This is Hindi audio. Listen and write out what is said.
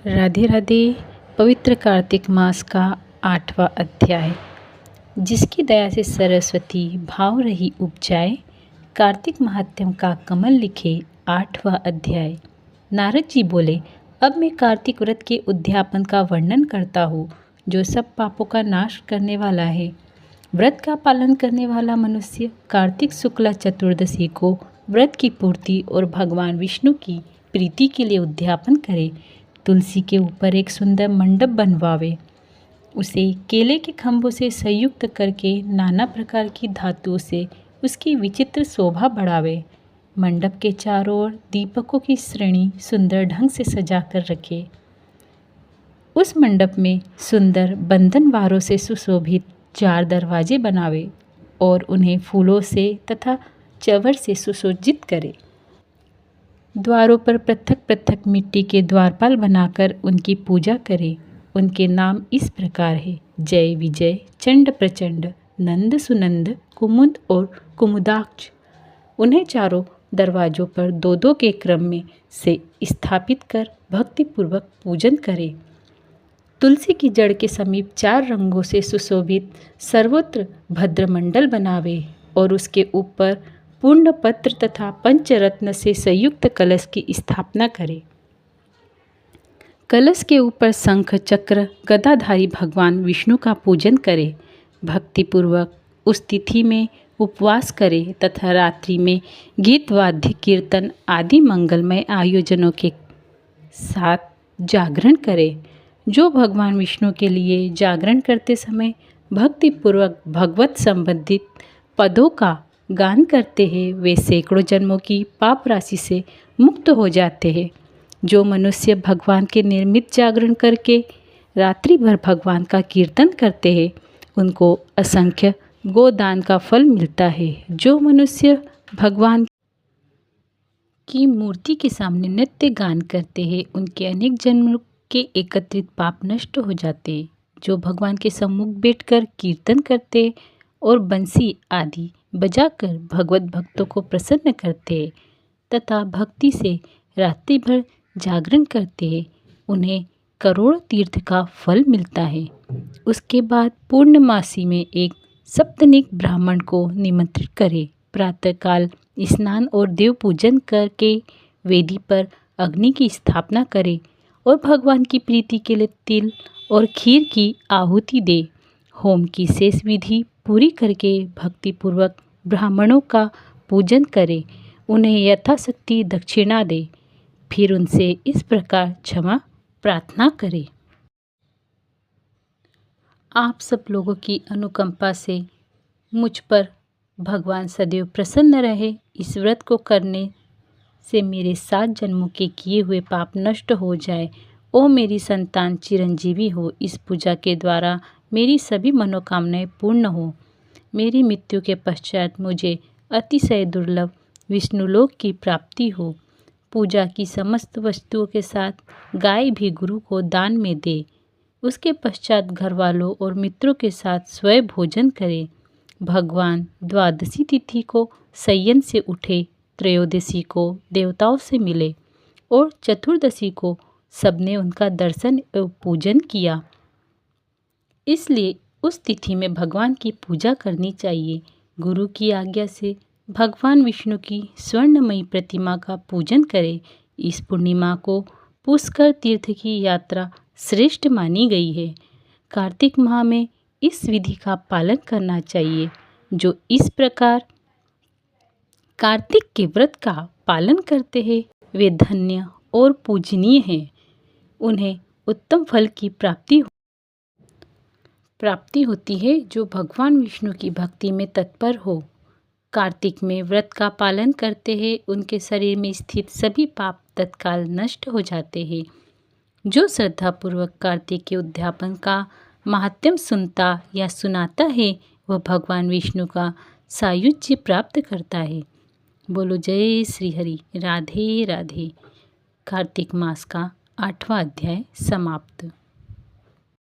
राधे राधे। पवित्र कार्तिक मास का 8वां अध्याय। जिसकी दया से सरस्वती भाव रही उपजाए, कार्तिक महात्म्य का कमल लिखे 8वां अध्याय। नारद जी बोले, अब मैं कार्तिक व्रत के उद्यापन का वर्णन करता हूँ, जो सब पापों का नाश करने वाला है। व्रत का पालन करने वाला मनुष्य कार्तिक शुक्ला चतुर्दशी को व्रत की पूर्ति और भगवान विष्णु की प्रीति के लिए उद्यापन करे। तुलसी के ऊपर एक सुंदर मंडप बनवावे, उसे केले के खंभों से संयुक्त करके नाना प्रकार की धातुओं से उसकी विचित्र शोभा बढ़ावे। मंडप के चारों ओर दीपकों की श्रेणी सुंदर ढंग से सजाकर रखे। उस मंडप में सुंदर बंधनवारों से सुशोभित 4 दरवाजे बनावे और उन्हें फूलों से तथा चवर से सुसज्जित करे। द्वारों पर पृथक पृथक मिट्टी के द्वारपाल बनाकर उनकी पूजा करे। उनके नाम इस प्रकार है: जय विजय, चंड प्रचंड, नंद सुनंद, कुमुद और कुमुदाक्ष। उन्हें चारों दरवाजों पर 2-2 के क्रम में से स्थापित कर भक्तिपूर्वक पूजन करे। तुलसी की जड़ के समीप 4 रंगों से सुशोभित सर्वत्र भद्रमंडल बनावे और उसके ऊपर पूर्ण पत्र तथा पंचरत्न से संयुक्त कलश की स्थापना करे। कलश के ऊपर शंख चक्र गदाधारी भगवान विष्णु का पूजन करे। भक्तिपूर्वक उस तिथि में उपवास करे तथा रात्रि में गीत वाद्य कीर्तन आदि मंगलमय आयोजनों के साथ जागरण करे। जो भगवान विष्णु के लिए जागरण करते समय भक्तिपूर्वक भगवत संबंधित पदों का गान करते हैं, वे सैकड़ों जन्मों की पाप राशि से मुक्त हो जाते हैं। जो मनुष्य भगवान के निर्मित जागरण करके रात्रि भर भगवान का कीर्तन करते हैं, उनको असंख्य गोदान का फल मिलता है। जो मनुष्य भगवान की मूर्ति के सामने नित्य गान करते हैं, उनके अनेक जन्मों के एकत्रित पाप नष्ट हो जाते हैं। जो भगवान के सम्मुख बैठकर कीर्तन करते और बंसी आदि बजाकर भगवत भक्तों को प्रसन्न करते हैं तथा भक्ति से रात्रि भर जागरण करते हैं, उन्हें करोड़ तीर्थ का फल मिलता है। उसके बाद पूर्णमासी में एक सप्तनिक ब्राह्मण को निमंत्रित करें। प्रातःकाल स्नान और देव पूजन करके वेदी पर अग्नि की स्थापना करें और भगवान की प्रीति के लिए तिल और खीर की आहुति दे। होम की शेष विधि पूरी करके भक्तिपूर्वक ब्राह्मणों का पूजन करे, उन्हें यथाशक्ति दक्षिणा दे। फिर उनसे इस प्रकार क्षमा प्रार्थना करे। आप सब लोगों की अनुकंपा से मुझ पर भगवान सदैव प्रसन्न रहे। इस व्रत को करने से मेरे 7 जन्मों के किए हुए पाप नष्ट हो जाए। ओ मेरी संतान चिरंजीवी हो। इस पूजा के द्वारा मेरी सभी मनोकामनाएं पूर्ण हो। मेरी मृत्यु के पश्चात मुझे अतिशय दुर्लभ विष्णुलोक की प्राप्ति हो। पूजा की समस्त वस्तुओं के साथ गाय भी गुरु को दान में दे। उसके पश्चात घर वालों और मित्रों के साथ स्वयं भोजन करे। भगवान द्वादशी तिथि को शयन से उठे, त्रयोदशी को देवताओं से मिले और चतुर्दशी को सबने उनका दर्शन एवं पूजन किया। इसलिए उस तिथि में भगवान की पूजा करनी चाहिए। गुरु की आज्ञा से भगवान विष्णु की स्वर्णमयी प्रतिमा का पूजन करें। इस पूर्णिमा को पुष्कर तीर्थ की यात्रा श्रेष्ठ मानी गई है। कार्तिक माह में इस विधि का पालन करना चाहिए। जो इस प्रकार कार्तिक के व्रत का पालन करते हैं, वे धन्य और पूजनीय हैं। उन्हें उत्तम फल की प्राप्ति होती है, जो भगवान विष्णु की भक्ति में तत्पर हो। कार्तिक में व्रत का पालन करते हैं, उनके शरीर में स्थित सभी पाप तत्काल नष्ट हो जाते हैं। जो श्रद्धापूर्वक कार्तिक के उद्यापन का महात्म्य सुनता या सुनाता है, वह भगवान विष्णु का सायुज्य प्राप्त करता है। बोलो जय श्री हरि। राधे राधे। कार्तिक मास का 8वां अध्याय समाप्त।